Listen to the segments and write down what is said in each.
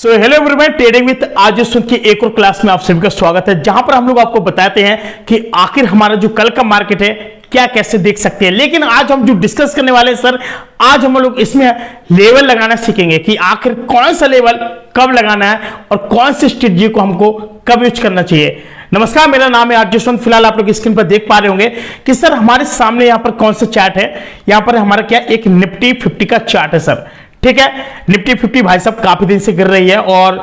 So hello everyone, trading with आजुन की एक और क्लास में आप सभी का स्वागत है, जहां पर हम लोग आपको बताते हैं कि आखिर हमारा जो कल का मार्केट है क्या कैसे देख सकते हैं। लेकिन आज हम जो डिस्कस करने वाले हैं सर, आज हम लोग इसमें लेवल लगाना सीखेंगे कि आखिर कौन सा लेवल कब लगाना है और कौन सी स्ट्रेटजी को हमको कब यूज करना चाहिए। नमस्कार, मेरा नाम है आजुन। फिलहाल आप लोग स्क्रीन पर देख पा रहे होंगे कि सर हमारे सामने यहाँ पर कौन सा चार्ट है। यहाँ पर हमारा क्या एक निफ्टी 50 का चार्ट है सर, ठीक है। निफ्टी 50 भाई साहब काफी दिन से गिर रही है और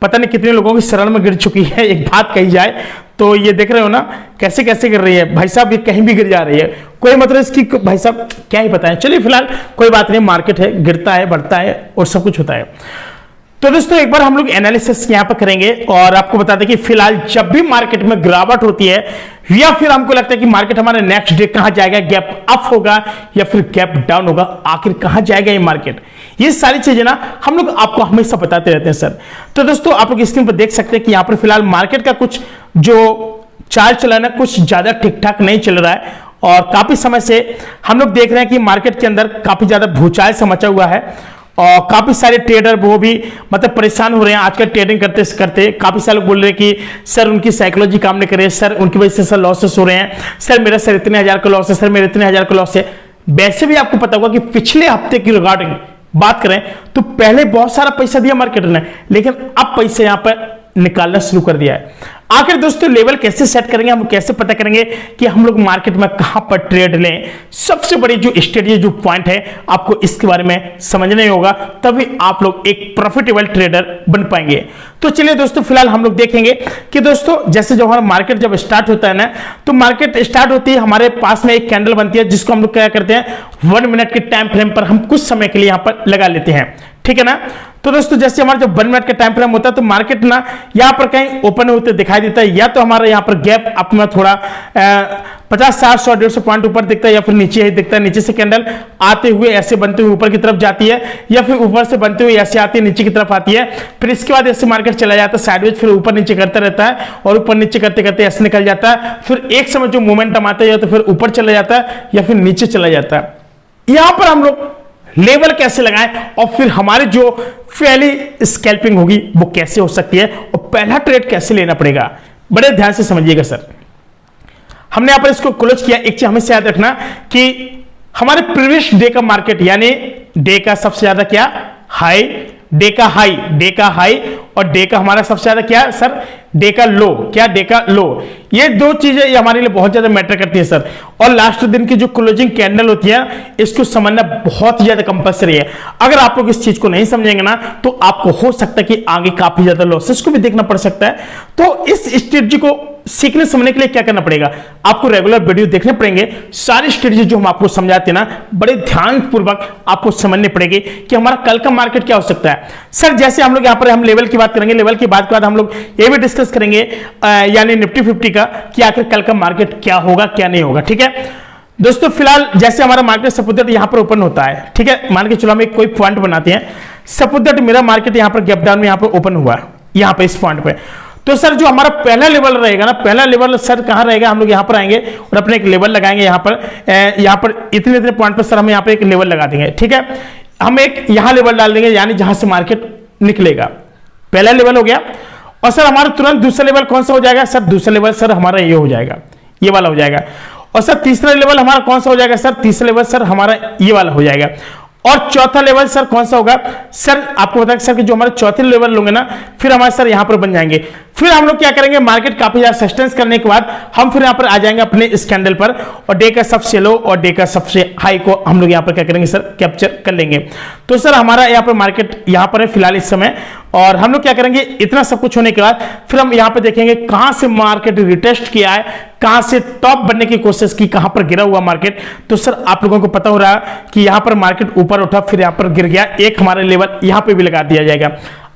पता नहीं कितने लोगों की शरण में गिर चुकी है। एक बात कही जाए तो ये देख रहे हो ना कैसे कैसे गिर रही है भाई साहब, ये कहीं भी गिर जा रही है, कोई मतलब इसकी भाई साहब क्या ही बताएं। चलिए फिलहाल कोई बात नहीं, मार्केट है, गिरता है, बढ़ता है और सब कुछ होता है। तो दोस्तों एक बार हम लोग एनालिसिस यहां पर करेंगे और आपको बता दें कि फिलहाल जब भी मार्केट में गिरावट होती है या फिर हमको लगता है कि मार्केट हमारे नेक्स्ट डे कहां जाएगा, गैप अप होगा या फिर गैप डाउन होगा, आखिर कहां जाएगा ये मार्केट, ये सारी चीजें ना हम लोग आपको हमेशा बताते रहते हैं सर। तो दोस्तों आप लोग स्क्रीन पर देख सकते हैं कि यहां पर फिलहाल मार्केट का कुछ जो चाल चला ना कुछ ज्यादा ठीक ठाक नहीं चल रहा है और काफी समय से हम लोग देख रहे हैं कि मार्केट के अंदर काफी ज्यादा भूचाल सा मचा हुआ है और काफी सारे ट्रेडर वो भी मतलब परेशान हो रहे हैं आजकल ट्रेडिंग करते करते। काफी सारे लोग बोल रहे हैं कि सर उनकी साइकोलॉजी काम नहीं कर रही है, सर उनकी वजह से सर लॉसेस हो रहे हैं, सर मेरा सर इतने हजार का लॉस है, सर मेरे इतने हजार का लॉस है। वैसे भी आपको पता होगा कि पिछले हफ्ते की रिगार्डिंग बात करें तो पहले बहुत सारा पैसा दिया मार्केट ने, लेकिन अब पैसे यहां पर निकालना शुरू कर दिया है। आखिर दोस्तों लेवल कैसे सेट करेंगे, हम कैसे पता करेंगे कि हम लोग मार्केट में कहां पर ट्रेड लें। सबसे बड़ी जो स्ट्रेटजी जो पॉइंट है आपको इसके बारे में समझना ही होगा, तभी आप लोग एक प्रॉफिटेबल ट्रेडर बन पाएंगे। तो चलिए दोस्तों फिलहाल हम लोग देखेंगे कि दोस्तों जैसे जो हमारा मार्केट जब स्टार्ट होता है ना, तो मार्केट स्टार्ट होती है हमारे पास में एक कैंडल बनती है जिसको हम लोग क्या करते हैं 1 मिनट के टाइम फ्रेम पर हम कुछ समय के लिए यहां पर लगा लेते हैं, ठीक है ना। तो दोस्तों जैसे हमारा जब 1 मिनट का टाइम फ्रेम होता है तो मार्केट ना यहां पर कहीं ओपन होते दिखाई देता है, या तो हमारा यहां पर गैप अप में थोड़ा 50 60 100 150 पॉइंट ऊपर दिखता है या फिर नीचे ही दिखता है। नीचे से कैंडल आते हुए ऐसे बनते हुए ऊपर की तरफ जाती है या फिर ऊपर से बनते हुए ऐसे आती है नीचे की तरफ आती है, फिर इसके बाद ऐसे मार्केट चला जाता है साइडवेज, फिर ऊपर नीचे करता रहता है और ऊपर नीचे करते करते ऐसे निकल जाता है। फिर एक समय जो मोमेंटम आता है या तो फिर ऊपर चला जाता है या फिर नीचे चला जाता है। यहां पर हम लोग लेवल कैसे लगाएं और फिर हमारी जो पहली स्कैल्पिंग होगी वो कैसे हो सकती है और पहला ट्रेड कैसे लेना पड़ेगा, बड़े ध्यान से समझिएगा सर। हमने यहां पर इसको क्लोज किया। एक चीज हमें याद रखना कि हमारे प्रीवियस डे का मार्केट यानी डे का सबसे ज्यादा क्या हाई, डे का हाई और डे का हमारा सबसे ज्यादा क्या सर, डे का लो, क्या डे का लो। ये दो चीजें ये हमारे लिए बहुत ज्यादा मैटर करती है सर। और लास्ट दिन की जो क्लोजिंग कैंडल होती है इसको समझना बहुत ज्यादा कंपलसरी है। अगर आप लोग इस चीज को नहीं समझेंगे ना तो आपको हो सकता है कि आगे काफी ज्यादा लॉसेस को भी देखना पड़ सकता है। तो इस स्ट्रेटजी को सीखने समझने के लिए क्या करना पड़ेगा, आपको रेगुलर वीडियो देखने पड़ेंगे। सारी स्ट्रेटजी जो हम आपको समझाते हैं ना बड़े ध्यानपूर्वक आपको समझने पड़ेगी कि हमारा कल का मार्केट क्या हो सकता है सर। जैसे हम लोग यहाँ पर हम लेवल की बात करेंगे, लेवल की बात के बाद हम लोग ये भी डिस्कस करेंगे यानी निफ्टी 50 का कि आखिर कल का मार्केट क्या होगा क्या नहीं होगा, ठीक है दोस्तों। फिलहाल जैसे हमारा मार्केट सपोज यहां पर ओपन होता है, ठीक है, मान के चलो हम एक कोई पॉइंट बनाते हैं। सपोज मेरा मार्केट यहां पर गैप डाउन में यहां पर ओपन हुआ यहां पर इस पॉइंट पे, तो सर जो हमारा पहला लेवल रहेगा ना, पहला लेवल सर कहां रहेगा, हम लोग यहां पर आएंगे और अपने एक लेवल लगाएंगे यहां पर इतने इतने पॉइंट पर सर हम यहां पर एक लेवल लगा देंगे, ठीक है। हम एक यहां लेवल डाल देंगे यानी जहां से मार्केट निकलेगा, पहला लेवल हो गया। और सर हमारा तुरंत दूसरा लेवल कौन सा हो जाएगा सर, दूसरा लेवल सर हमारा ये हो जाएगा, ये वाला हो जाएगा। और सर तीसरा लेवल हमारा कौन सा हो जाएगा सर, तीसरा लेवल सर हमारा ये वाला हो जाएगा। और चौथा लेवल सर कौन सा होगा सर, आपको बताया सर कि जो हमारे चौथे लेवल होंगे ना फिर हमारे सर यहां पर बन जाएंगे। फिर हम लोग क्या करेंगे, मार्केट काफी ज्यादा सस्टेंस करने के बाद हम फिर यहां पर आ जाएंगे अपने इस कैंडल पर और डे का सबसे लो और डे का सबसे हाई को हम लोग यहां पर क्या करेंगे सर, कैप्चर कर लेंगे। तो सर हमारा यहां पर मार्केट यहां पर है फिलहाल इस समय, और हम लोग क्या करेंगे इतना सब कुछ होने के बाद फिर हम यहां पर देखेंगे कहां से मार्केट रिटेस्ट किया है, कहां से टॉप बनने की कोशिश की, कहां पर गिरा हुआ मार्केट। तो सर आप लोगों को पता हो रहा है कि यहां पर मार्केट ऊपर उठा फिर यहां पर गिर गया, एक हमारा लेवल यहां पे भी लगा दिया जाएगा।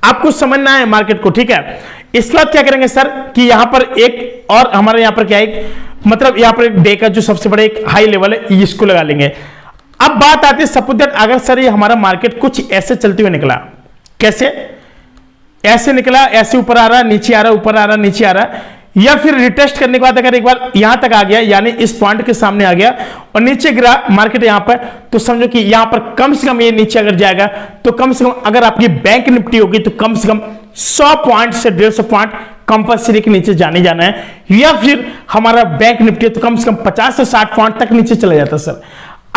आपको समझना है मार्केट को, ठीक है। इसके बाद क्या करेंगे सर कि यहां पर एक और हमारे यहां पर क्या है, मतलब यहां पर एक डे का जो सबसे बड़ा एक हाई लेवल है इसको लगा लेंगे। अब बात आती है सपोज अगर सर ये हमारा मार्केट कुछ ऐसे चलते हुए निकला, कैसे ऐसे निकला, ऐसे ऊपर आ रहा नीचे आ रहा, ऊपर आ रहा नीचे आ रहा, या फिर रिटेस्ट करने के बाद अगर एक बार यहां तक आ गया, यानी इस पॉइंट के सामने आ गया और नीचे गिरा मार्केट यहां पर, तो समझो कि यहां पर कम से कम ये नीचे अगर जाएगा तो कम से कम अगर आपकी बैंक निफ्टी होगी तो कम से कम 100 पॉइंट से 150 पॉइंट कंपल्सरी के नीचे जाने जाना है, या फिर हमारा बैंक निफ्टी तो कम से कम 50 से 60 पॉइंट तक नीचे चला जाता है सर।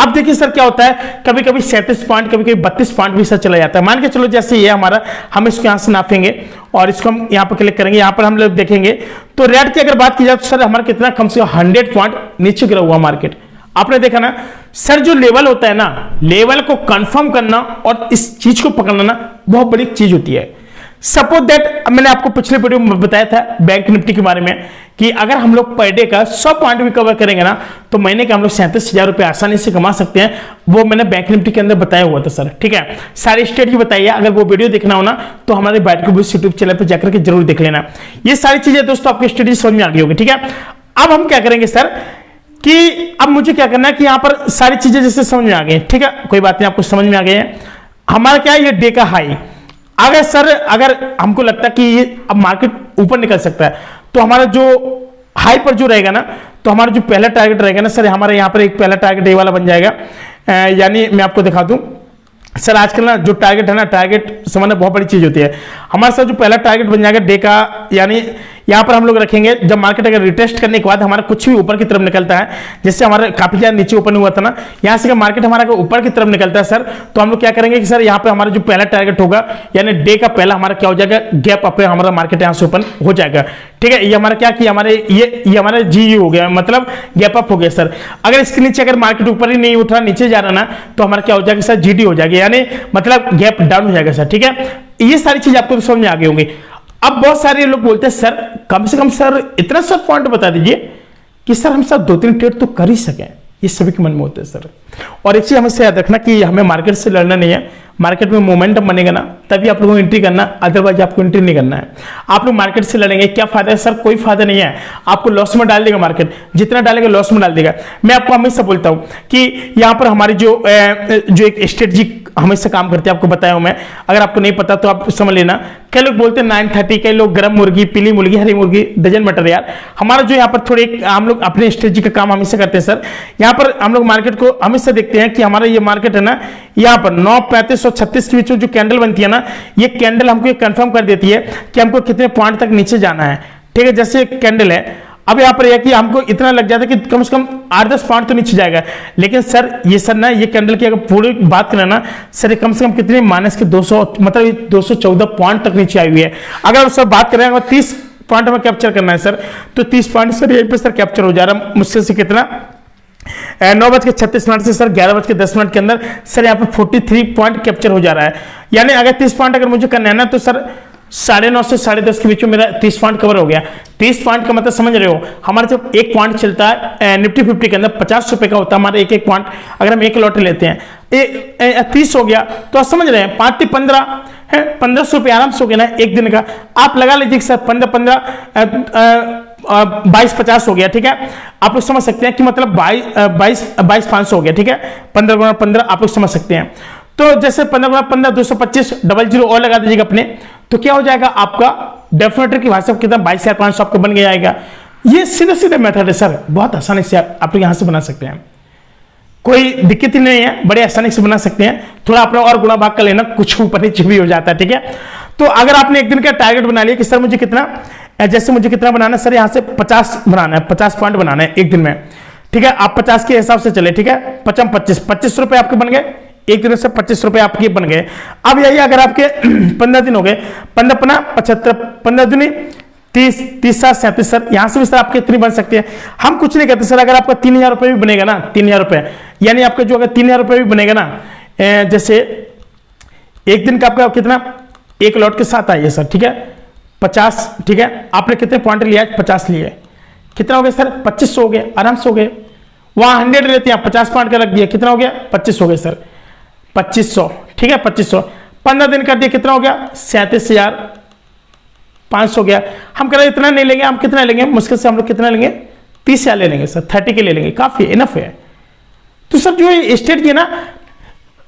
अब देखिए सर क्या होता है, कभी कभी 37 पॉइंट, कभी कभी 32 पॉइंट भी सर चला जाता है। मान के चलो जैसे ये हमारा, हम इसको यहां से नापेंगे और इसको हम यहां पर क्लिक करेंगे, यहां पर हम लोग देखेंगे तो रेड की अगर बात की जाए तो सर हमारा कितना, कम से कम 100 पॉइंट नीचे गिरा हुआ मार्केट। आपने देखा ना सर, जो लेवल होता है ना, लेवल को कंफर्म करना और इस चीज को पकड़ना ना बहुत बड़ी चीज होती है। सपोज दैट मैंने आपको पिछले वीडियो में बताया था बैंक निफ्टी के बारे में कि अगर हम लोग पर डे का 100 पॉइंट भी कवर करेंगे ना तो महीने के हम लोग 37,000 रुपए आसानी से कमा सकते हैं। वो मैंने बैंक निफ्टी के अंदर बताया हुआ था सर, ठीक है। सारी स्ट्रेटजी बताइए, अगर वो वीडियो देखना हो ना तो हमारे बैट को यूट्यूब चैनल पर जाकर के जरूर देख लेना। ये सारी चीजें दोस्तों आपकी स्ट्रेटजी समझ में आ गई होगी, ठीक है। अब हम क्या करेंगे सर कि अब मुझे क्या करना है कि यहां पर सारी चीजें जैसे समझ में आ गई, ठीक है, कोई बात नहीं, आपको समझ में आ गई है। हमारा क्या है, ये डे का हाई, अगर सर अगर हमको लगता है कि ये अब मार्केट ऊपर निकल सकता है तो हमारा जो हाई पर जो रहेगा ना, तो हमारा जो पहला टारगेट रहेगा ना सर, हमारे यहाँ पर एक पहला टारगेट ये वाला बन जाएगा। यानी मैं आपको दिखा दूं सर, आजकल ना जो टारगेट है ना, टारगेट समझना बहुत बड़ी चीज होती है। हमारे साथ जो पहला टारगेट बन जाएगा डे का, यानी यहां पर हम लोग रखेंगे जब मार्केट अगर रिटेस्ट करने के बाद हमारा कुछ भी ऊपर की तरफ निकलता है, जैसे हमारा काफी ज्यादा नीचे ओपन हुआ था ना, यहां से मार्केट हमारा ऊपर की तरफ निकलता है सर, तो हम लोग क्या करेंगे कि सर यहां पे हमारा जो पहला टारगेट होगा, यानी डे का पहला हमारा क्या हो जाएगा, गैप अप पे हमारा मार्केट यहां से ओपन हो जाएगा, ठीक है। ये हमारा क्या कि हमारे ये हमारा जी हो गया, मतलब गैप अप हो गया सर। अगर इसके नीचे अगर मार्केट ऊपर ही नहीं उठ रहा, नीचे जा रहा ना, तो हमारा क्या हो जाएगा सर, जीडी हो जाएगा, यानी मतलब गैप डाउन हो जाएगा सर, ठीक है। ये सारी चीज आपको समझ में आ गई होंगी। अब बहुत सारे लोग बोलते हैं सर कम से कम सर इतना सर पॉइंट बता दीजिए कि सर हम सब 2-3 ट्रेड तो कर ही सकें। ये सभी के मन में होता है सर। और एक चीज हमें याद रखना कि हमें मार्केट से लड़ना नहीं है, मार्केट में मोमेंटम बनेगा ना तभी आप लोगों को एंट्री करना, अदरवाइज आपको एंट्री नहीं करना है। आप लोग मार्केट से लड़ेंगे, क्या फायदा है सर, कोई फायदा नहीं है, आपको लॉस में डाल देगा मार्केट, जितना डालेगा लॉस में डाल देगा। मैं आपको हमेशा बोलता हूं कि यहाँ पर हमारी जो एक स्ट्रेटजी हमेशा काम करती है, आपको बताया हूं मैं, अगर आपको नहीं पता तो आप समझ लेना। कई लोग बोलते हैं 930, कई लोग गर्म मुर्गी, पीली मुर्गी, हरी मुर्गी, डजन मटर। यार हमारा जो यहाँ पर थोड़े हम लोग अपने स्ट्रेटजी का काम हमेशा करते हैं सर। यहाँ पर हम लोग मार्केट को हमेशा देखते हैं कि हमारा ये मार्केट है ना, यहाँ पर 9:35 और 36 के बीच में जो कैंडल बनती है ना, ये कैंडल हमको ये कंफर्म कर देती है कि हमको कितने पॉइंट तक नीचे जाना है, ठीक है। जैसे कैंडल है, अब यहाँ पर यह कि हमको इतना लग जाता है कि कम से कम 8-10 पॉइंट तो नीचे जाएगा, लेकिन सर ये सर ना, ये कैंडल की अगर पूरी बात करें ना सर, ये कम से कम कितने माइनस के 200 मतलब 214 पॉइंट तक नीचे आई हुई है। अगर सर बात करें अगर 30 पॉइंट में कैप्चर करना है सर, तो 30 पॉइंट सर यहीं पे सर कैप्चर हो जा रहा है मुश्किल से, कितना 9:36 से सर 11:10 के अंदर सर यहाँ पे 43 पॉइंट कैप्चर हो जा रहा है। यानी अगर 30 पॉइंट अगर मुझे करना है ना तो सर 9:30 से 10:30 के बीच में मेरा 30 पॉइंट कवर हो गया। 30 पॉइंट का मतलब समझ रहे हो, हमारा जब एक पॉइंट चलता है निफ्टी 50 के अंदर 50 रुपए का होता है हमारा एक पॉइंट। अगर हम एक लॉटरी लेते हैं 30 हो गया तो आप समझ रहे हैं 5-15 है, 1500 रुपये आराम से हो गया ना एक दिन का। आप लगा लीजिए सर 15-15 22-50 हो गया, ठीक है। आप लोग समझ सकते हैं कि मतलब 22-500 हो गया, ठीक है। 15×15 आप लोग समझ सकते हैं। तो जैसे 15×15 225 00 और लगा दीजिएगा अपने, तो क्या हो जाएगा आपका डेफिनेटली की भाषा कितना 22,500 आपको बन गया आएगा। ये सीधे सीधे मेथड है सर, बहुत आसानी से आप लोग यहां से बना सकते हैं, कोई दिक्कत ही नहीं है, बड़े आसानी से बना सकते हैं। थोड़ा अपना और गुणा भाग कर लेना, कुछ ऊपर नीचे भी हो जाता है, ठीक है। तो अगर आपने एक दिन का टारगेट बना लिया कि सर मुझे कितना, जैसे मुझे कितना बनाना है सर, यहां से 50 बनाना है, 50 पॉइंट बनाना है एक दिन में, ठीक है। आप 50 के हिसाब से चले, ठीक है। 25 रुपए आपके बन गए एक दिन से, 25 रुपए आपके बन गए। अब यही अगर आपके 15 दिन हो गए, 15×75 15 दूनी 30, 37 सर, यहां से भी सर आपके इतनी बन सकते हैं। हम कुछ नहीं कहते सर, अगर आपका 3,000 रुपए भी बनेगा ना, 3,000 रुपए, यानी आपका जो अगर 3,000 रुपए भी बनेगा ना, जैसे एक दिन का आपका कितना एक लॉट के साथ आइए सर, ठीक है। 50, ठीक है। आपने कितने पॉइंट लिया, 50 लिए, कितना हो गया सर 2500 हो गया, आराम से हो गए। वहां 100 लेते हैं, 50 पॉइंट का रख दिया, कितना हो गया 25 हो गए सर, 2500, ठीक है। 2500 15 दिन कर दिया, कितना हो गया 37,500 हो गया। हम कह रहे इतना नहीं लेंगे, हम कितना लेंगे, मुश्किल से हम लोग कितना लेंगे 30,000 ले लेंगे सर, 30 के ले लेंगे, काफी इनफ है। तो सर जो स्ट्रेटजी है ना,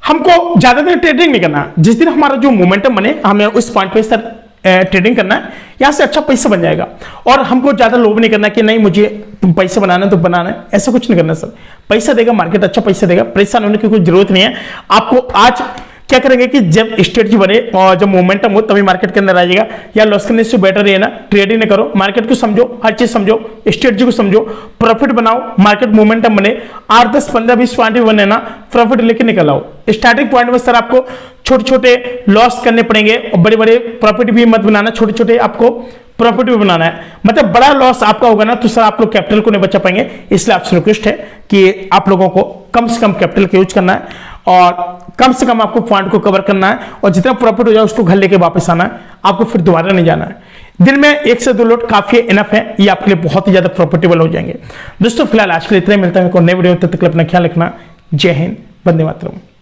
हमको ज्यादा दिन ट्रेडिंग नहीं करना, जिस दिन हमारा जो मोमेंटम बने हमें उस पॉइंट पे सर ट्रेडिंग करना है, यहां से अच्छा पैसा बन जाएगा। और हमको ज्यादा लोभ नहीं करना कि नहीं मुझे तुम पैसा बनाना है तो बनाना है, ऐसा कुछ नहीं करना सर। पैसा देगा मार्केट, अच्छा पैसा देगा, परेशान होने की कोई जरूरत नहीं है आपको। आज क्या करेंगे कि जब स्ट्रेटजी बने और जब मोमेंटम हो तभी मार्केट के अंदर आ जाएगा। या लॉस करने से बेटर है ना ट्रेडिंग न करो, मार्केट को समझो, हर चीज समझो, स्ट्रेटजी को समझो, प्रॉफिट बनाओ, मार्केट मोमेंटम बने, 8 10 15 20 पॉइंट भी बने ना, प्रॉफिट लेके निकल आओ। स्टार्टिंग पॉइंट में सर आपको छोटे छोटे लॉस करने पड़ेंगे और बड़े बड़े प्रॉफिट भी मत बनाना, छोटे छोटे आपको प्रॉफिट भी बनाना है। मतलब बड़ा लॉस आपका होगा ना तो सर आप लोग कैपिटल को नहीं बचा पाएंगे। इसलिए आपसे रिक्वेस्ट है कि आप लोगों को कम से कम कैपिटल का यूज करना है और कम से कम आपको पॉइंट को कवर करना है और जितना प्रॉफिट हो जाए उसको घर लेके वापस आना है, आपको फिर दोबारा नहीं जाना है। दिन में 1 से 2 लॉट काफी इनफ है, ये आपके लिए बहुत ही ज्यादा प्रॉफिटेबल हो जाएंगे। दोस्तों फिलहाल आज के लिए इतना ही, मिलता है नए वीडियो, तब तक अपना ख्याल रखना। जय हिंद, वंदे मातरम।